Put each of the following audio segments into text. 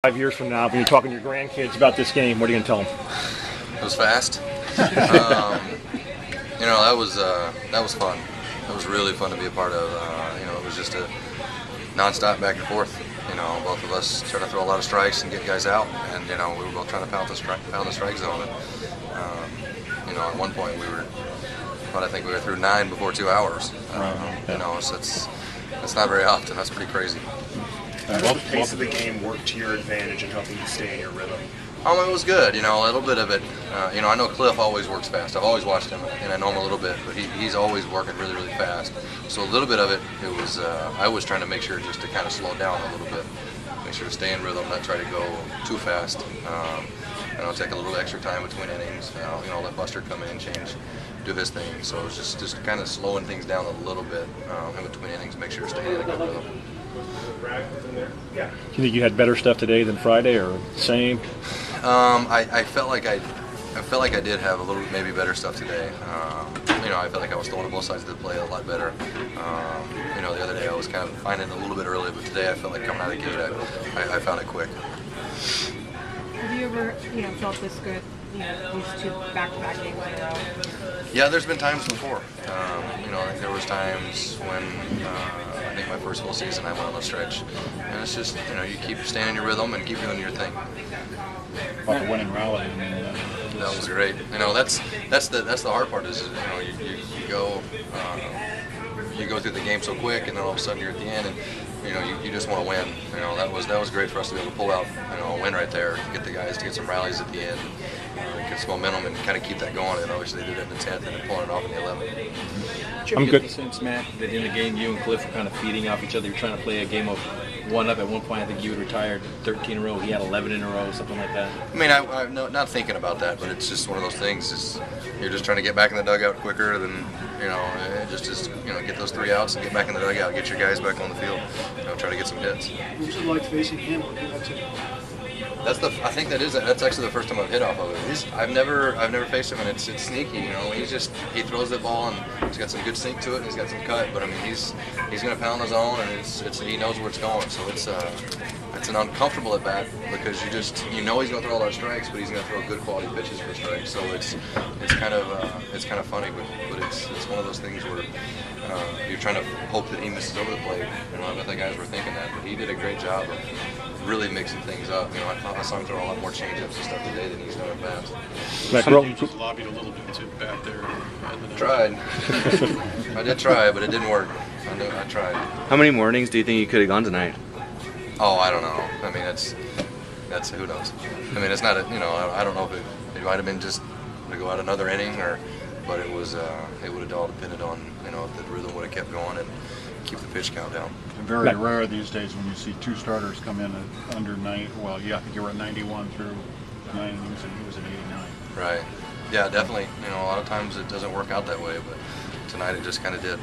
5 years from now, when you're talking to your grandkids about this game, what are you going to tell them? It was fast. You know, that was fun. It was really fun to be a part of. You know, it was just a non-stop back and forth. You know, both of us trying to throw a lot of strikes and get guys out, and you know, we were both trying to pound the strike zone. And, you know, at one point I think we were through 9 before 2 hours. You know, so it's not very often. That's pretty crazy. How did the pace of the game work to your advantage in helping you stay in your rhythm? It was good. You know, a little bit of it. You know, I know Cliff always works fast. I've always watched him, and I know him a little bit, but he's always working really, really fast. So a little bit of it, was I was trying to make sure just to kind of slow down a little bit, make sure to stay in rhythm, not try to go too fast. And I'll take a little extra time between innings. You know, let Buster come in, do his thing. So it was just kind of slowing things down a little bit in between innings, make sure to stay in a good rhythm. Do you think you had better stuff today than Friday, or same? I felt like I did have a little maybe better stuff today. You know, I felt like I was throwing to both sides of the play a lot better. You know, the other day I was kind of finding it a little bit early, but today I felt like coming out of the gate, I found it quick. Have you ever, felt this good, these 2 back-to-back games in a row? Yeah, there's been times before. You know, there was times when I think my first full season I went on a stretch, and it's just, you know, you keep staying in your rhythm and keep doing your thing. About the winning rally, I mean, that was great. You know, that's the hard part is, you know, you go through the game so quick, and then all of a sudden you're at the end, and you know, you just want to win. You know, that was great for us to be able to pull out, you know, a win right there, get the guys to get some rallies at the end, get some momentum, and kind of keep that going. And obviously they did it in the 10th, and then pulling it off in the 11th. Did you get the sense, Matt, that in the game you and Cliff were kind of feeding off each other? You're trying to play a game of 1 up. At one point, I think you had retired 13 in a row. He had 11 in a row, something like that. I mean, I'm not thinking about that, but it's just one of those things. You're just trying to get back in the dugout quicker than, you know, just you know, get those 3 outs and get back in the dugout, get your guys back on the field, you know, try to get some hits. What was it like facing him? I think that's actually the first time I've hit off of it. I've never faced him, and it's sneaky. You know, he throws the ball, and he's got some good sink to it, and he's got some cut. But I mean, he's going to pound the zone, and he knows where it's going. So it's an uncomfortable at bat because you know he's going to throw a lot of strikes, but he's going to throw good quality pitches for strikes. So it's kind of funny, but it's one of those things where you're trying to hope that he misses over the plate. And a lot of the guys were thinking that, but he did a great job of really mixing things up. You know, I saw him throw a lot more changeups and stuff today than he's done in bats. you just lobbied a little bit too bad there. Tried. I did try, but it didn't work. I tried. How many mornings do you think you could have gone tonight? Oh, I don't know. I mean, that's who knows. I mean, it's not you know, I don't know if it might have been just to go out another inning, but it would have all depended on, you know, if the rhythm would have kept going and keep the pitch count down. Very rare these days when you see 2 starters come in at under 9. Well, yeah, I think you were at 91 through 9 innings, and he was at 89. Right. Yeah, definitely. You know, a lot of times it doesn't work out that way, but tonight it just kind of did.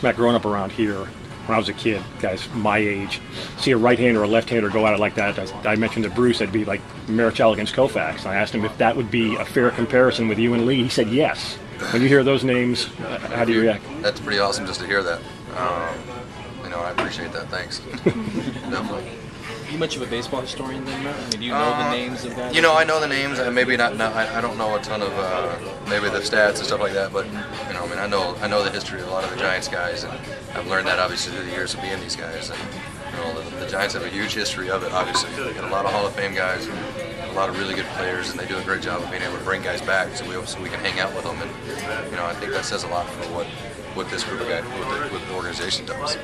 Matt, growing up around here, when I was a kid, guys my age, see a right-hander or a left-hander go at it like that, I mentioned to Bruce that'd be like Marichal against Koufax. I asked him if that would be a fair comparison with you and Lee. He said yes. When you hear those names, how do you react? That's pretty awesome just to hear that. You know, I appreciate that. Thanks. Definitely. Are you much of a baseball historian then, Matt? I mean, do you know the names of guys? You know, I know the names. Maybe not. I don't know a ton of maybe the stats and stuff like that. But you know, I mean, I know the history of a lot of the Giants guys, and I've learned that obviously through the years of being these guys. And you know, the Giants have a huge history of it. Obviously, they got a lot of Hall of Fame guys, a lot of really good players, and they do a great job of being able to bring guys back so we can hang out with them. And you know, I think that says a lot for what this group of guys, what the organization does.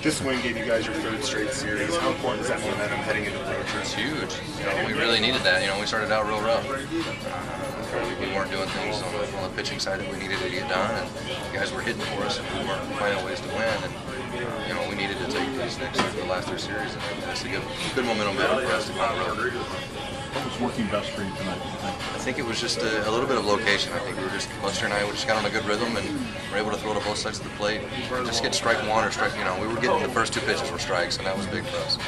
This win gave you guys your 3rd straight series. How important is that momentum heading into the road trip? It's huge. You know, we really needed that. You know, we started out real rough. We weren't doing things on the pitching side that we needed to get done, and the guys were hitting for us, and we weren't finding ways to win. And you know, we needed to take the last 3 series, and it's a good momentum for us to come out. What was working best for you tonight, do you think? I think it was just a little bit of location. I think Buster and I just got on a good rhythm and were able to throw to both sides of the plate. Just get strike 1 or strike, you know, we were getting the first 2 pitches were strikes, and that was big for us.